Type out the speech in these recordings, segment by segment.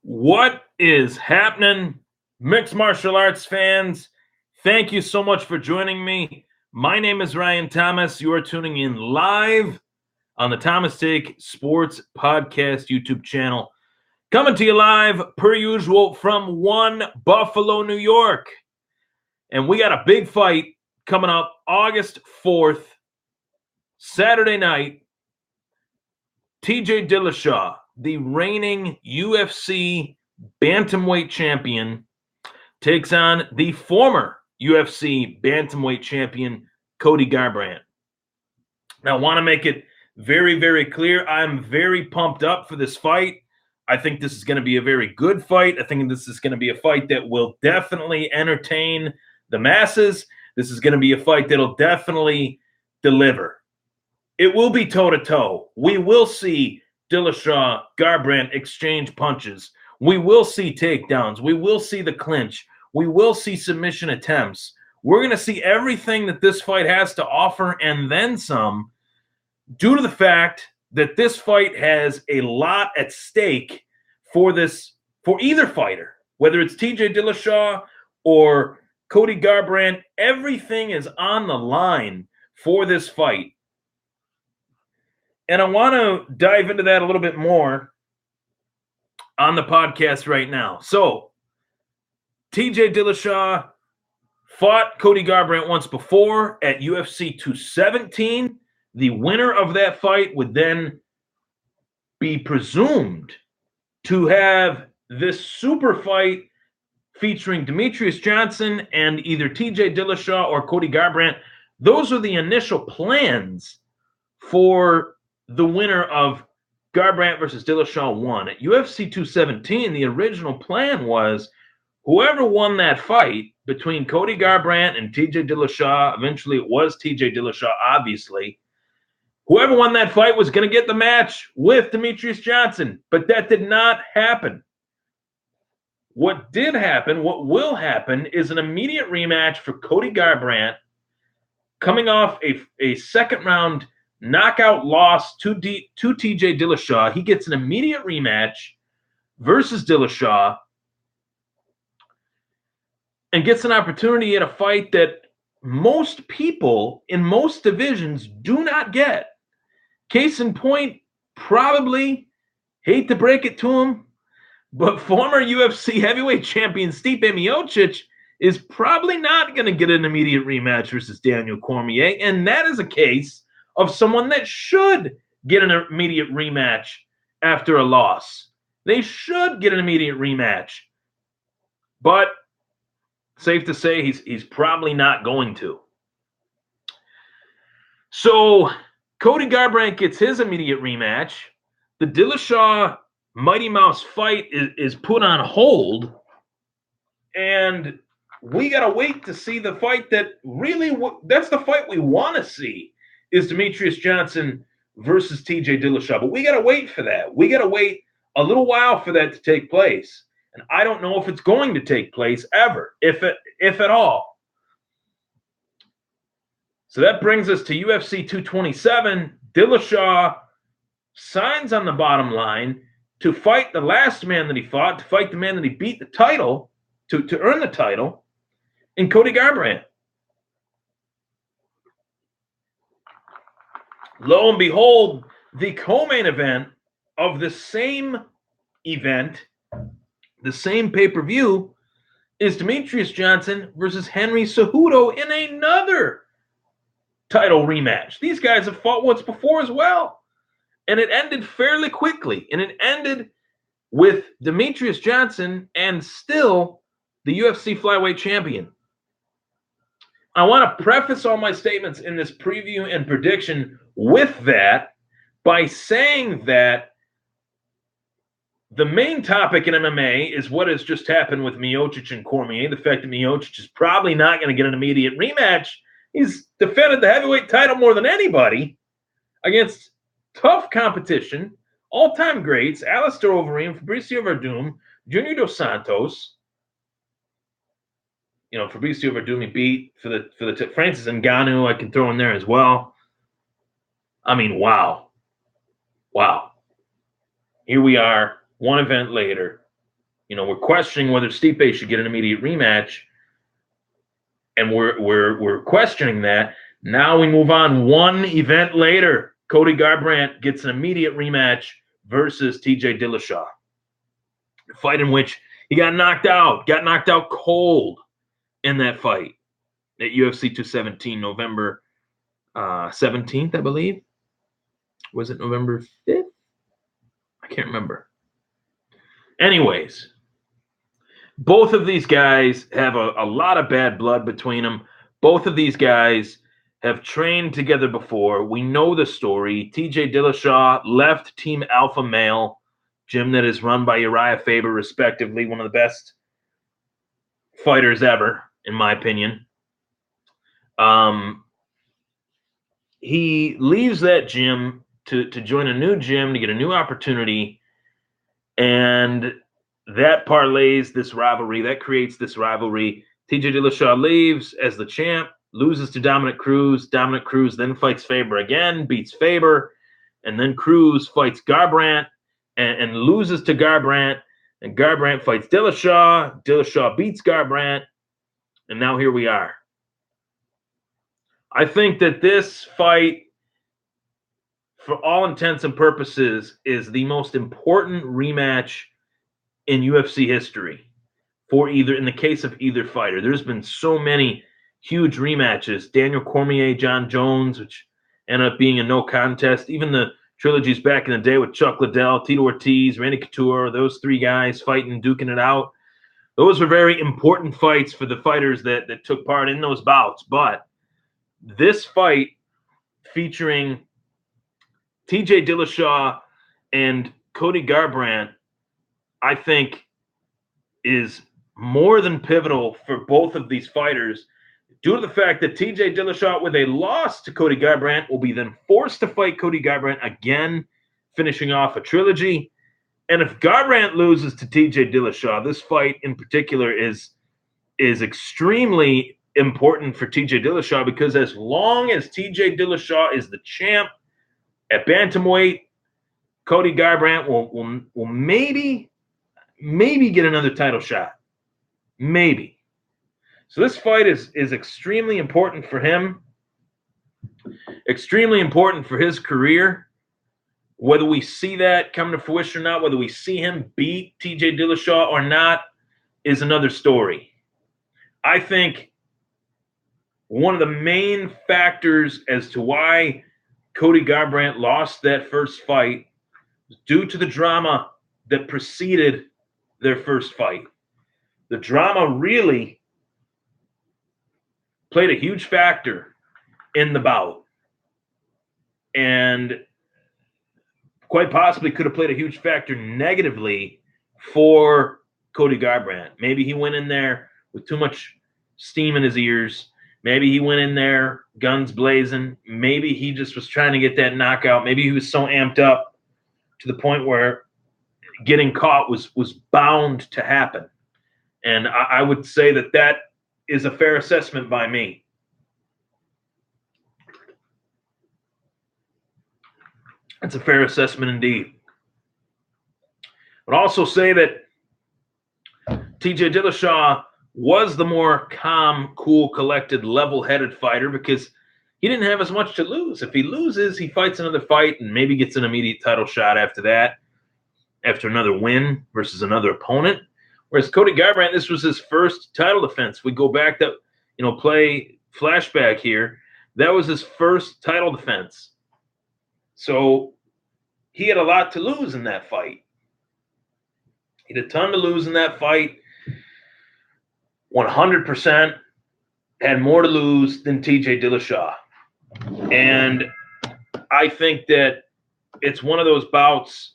What is happening, mixed martial arts fans? Thank you so much for joining me. My name is Ryan Thomas. You are tuning in live on the Thomas Take Sports Podcast YouTube channel. Coming to you live, per usual, from One Buffalo, New York. And we got a big fight coming up August 4th, Saturday night. TJ Dillashaw, the reigning UFC bantamweight champion, takes on the former UFC bantamweight champion, Cody Garbrandt. Now, I want to make it very, very clear. I'm very pumped up for this fight. I think this is going to be a very good fight. I think this is going to be a fight that will definitely entertain the masses. This is going to be a fight that'll definitely deliver. It will be toe-to-toe. We will see Dillashaw, Garbrandt exchange punches. We will see takedowns. We will see the clinch. We will see submission attempts. We're going to see everything that this fight has to offer and then some, due to the fact that this fight has a lot at stake for either fighter, whether it's TJ Dillashaw or Cody Garbrandt. Everything is on the line for this fight. And I want to dive into that a little bit more on the podcast right now. So, TJ Dillashaw fought Cody Garbrandt once before at UFC 217. The winner of that fight would then be presumed to have this super fight featuring Demetrious Johnson and either TJ Dillashaw or Cody Garbrandt. Those are the initial plans for the winner of Garbrandt versus Dillashaw 1. At UFC 217, the original plan was whoever won that fight between Cody Garbrandt and TJ Dillashaw, eventually it was TJ Dillashaw, obviously, whoever won that fight was going to get the match with Demetrious Johnson, but that did not happen. What did happen, what will happen, is an immediate rematch for Cody Garbrandt coming off a second-round knockout loss to TJ Dillashaw. He gets an immediate rematch versus Dillashaw and gets an opportunity at a fight that most people in most divisions do not get. Case in point, probably, hate to break it to him, but former UFC heavyweight champion Stipe Miocic is probably not going to get an immediate rematch versus Daniel Cormier, and that is a case of someone that should get an immediate rematch after a loss. They should get an immediate rematch. But safe to say he's probably not going to. So Cody Garbrandt gets his immediate rematch. The Dillashaw Mighty Mouse fight is put on hold. And we got to wait to see the fight that really, that's the fight we want to see, is Demetrious Johnson versus TJ Dillashaw. But we got to wait for that. We got to wait a little while for that to take place. And I don't know if it's going to take place ever, if at all. So that brings us to UFC 227. Dillashaw signs on the bottom line to fight the last man that he fought, to fight the man that he beat the title, to earn the title, in Cody Garbrandt. Lo and behold, the co-main event of the same event, the same pay-per-view, is Demetrious Johnson versus Henry Cejudo in another title rematch. These guys have fought once before as well. And it ended fairly quickly. And it ended with Demetrious Johnson and still the UFC flyweight champion. I want to preface all my statements in this preview and prediction with that by saying that the main topic in MMA is what has just happened with Miocic and Cormier. The fact that Miocic is probably not going to get an immediate rematch. He's defended the heavyweight title more than anybody against tough competition, all-time greats, Alistair Overeem, Fabricio Verdum, Junior Dos Santos. You know, Fabricio Verdum he beat for the Francis Ngannou. I can throw in there as well. I mean, wow. Here we are, one event later. We're questioning whether Stipe should get an immediate rematch, and we're questioning that. Now we move on. One event later, Cody Garbrandt gets an immediate rematch versus TJ Dillashaw. A fight in which he got knocked out cold in that fight at UFC 217, November 17th, I believe. Was it November 5th? I can't remember. Anyways, both of these guys have a lot of bad blood between them. Both of these guys have trained together before. We know the story. TJ Dillashaw left Team Alpha Male, gym that is run by Uriah Faber, respectively, one of the best fighters ever, in my opinion. He leaves that gym to join a new gym, to get a new opportunity, and that parlays this rivalry. That creates this rivalry. TJ Dillashaw leaves as the champ, loses to Dominic Cruz. Dominic Cruz then fights Faber again, beats Faber, and then Cruz fights Garbrandt and loses to Garbrandt, and Garbrandt fights Dillashaw. Dillashaw beats Garbrandt, and now here we are. I think that this fight, for all intents and purposes, is the most important rematch in UFC history for either, in the case of either fighter. There's been so many huge rematches. Daniel Cormier, John Jones, which ended up being a no contest. Even the trilogies back in the day with Chuck Liddell, Tito Ortiz, Randy Couture, those three guys fighting, duking it out. Those were very important fights for the fighters that took part in those bouts. But this fight featuring TJ Dillashaw and Cody Garbrandt, I think, is more than pivotal for both of these fighters due to the fact that TJ Dillashaw, with a loss to Cody Garbrandt, will be then forced to fight Cody Garbrandt again, finishing off a trilogy. And if Garbrandt loses to TJ Dillashaw, this fight in particular is extremely important for TJ Dillashaw, because as long as TJ Dillashaw is the champ at bantamweight, Cody Garbrandt will maybe get another title shot. Maybe. So this fight is extremely important for him, extremely important for his career. Whether we see that come to fruition or not, whether we see him beat TJ Dillashaw or not, is another story. I think one of the main factors as to why Cody Garbrandt lost that first fight was due to the drama that preceded their first fight. The drama really played a huge factor in the bout, and quite possibly could have played a huge factor negatively for Cody Garbrandt. Maybe he went in there with too much steam in his ears. Maybe he went in there guns blazing. Maybe he just was trying to get that knockout. Maybe he was so amped up to the point where getting caught was bound to happen. And I would say that is a fair assessment by me. That's a fair assessment indeed. But also say that TJ Dillashaw was the more calm, cool, collected, level-headed fighter because he didn't have as much to lose. If he loses, he fights another fight and maybe gets an immediate title shot after that, after another win versus another opponent. Whereas Cody Garbrandt, this was his first title defense. We go back to, play flashback here. That was his first title defense. So he had a lot to lose in that fight. He had a ton to lose in that fight. 100% had more to lose than TJ Dillashaw. And I think that it's one of those bouts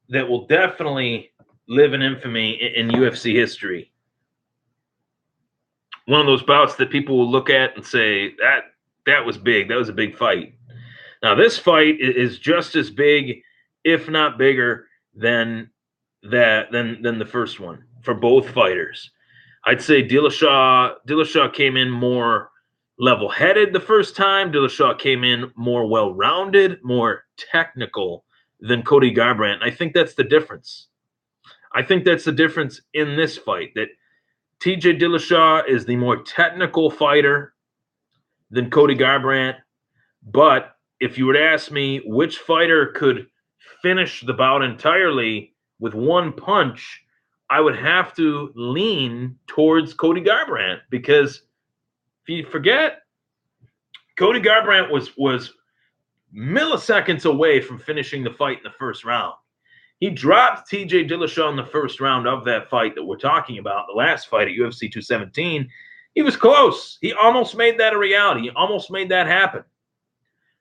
that will definitely live in infamy in UFC history. One of those bouts that people will look at and say, that was big. That was a big fight. Now, this fight is just as big, if not bigger, than the first one for both fighters. I'd say Dillashaw came in more level-headed the first time. Dillashaw came in more well-rounded, more technical than Cody Garbrandt. I think that's the difference. I think that's the difference in this fight, that TJ Dillashaw is the more technical fighter than Cody Garbrandt. But if you were to ask me which fighter could finish the bout entirely with one punch, I would have to lean towards Cody Garbrandt, because if you forget, Cody Garbrandt was milliseconds away from finishing the fight in the first round. He dropped TJ Dillashaw in the first round of that fight that we're talking about, the last fight at UFC 217. He was close. He almost made that a reality. He almost made that happen.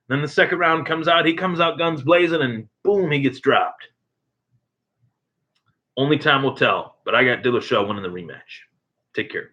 Then the second round comes out. He comes out guns blazing, and boom, he gets dropped. Only time will tell. But I got Dillashaw winning the rematch. Take care.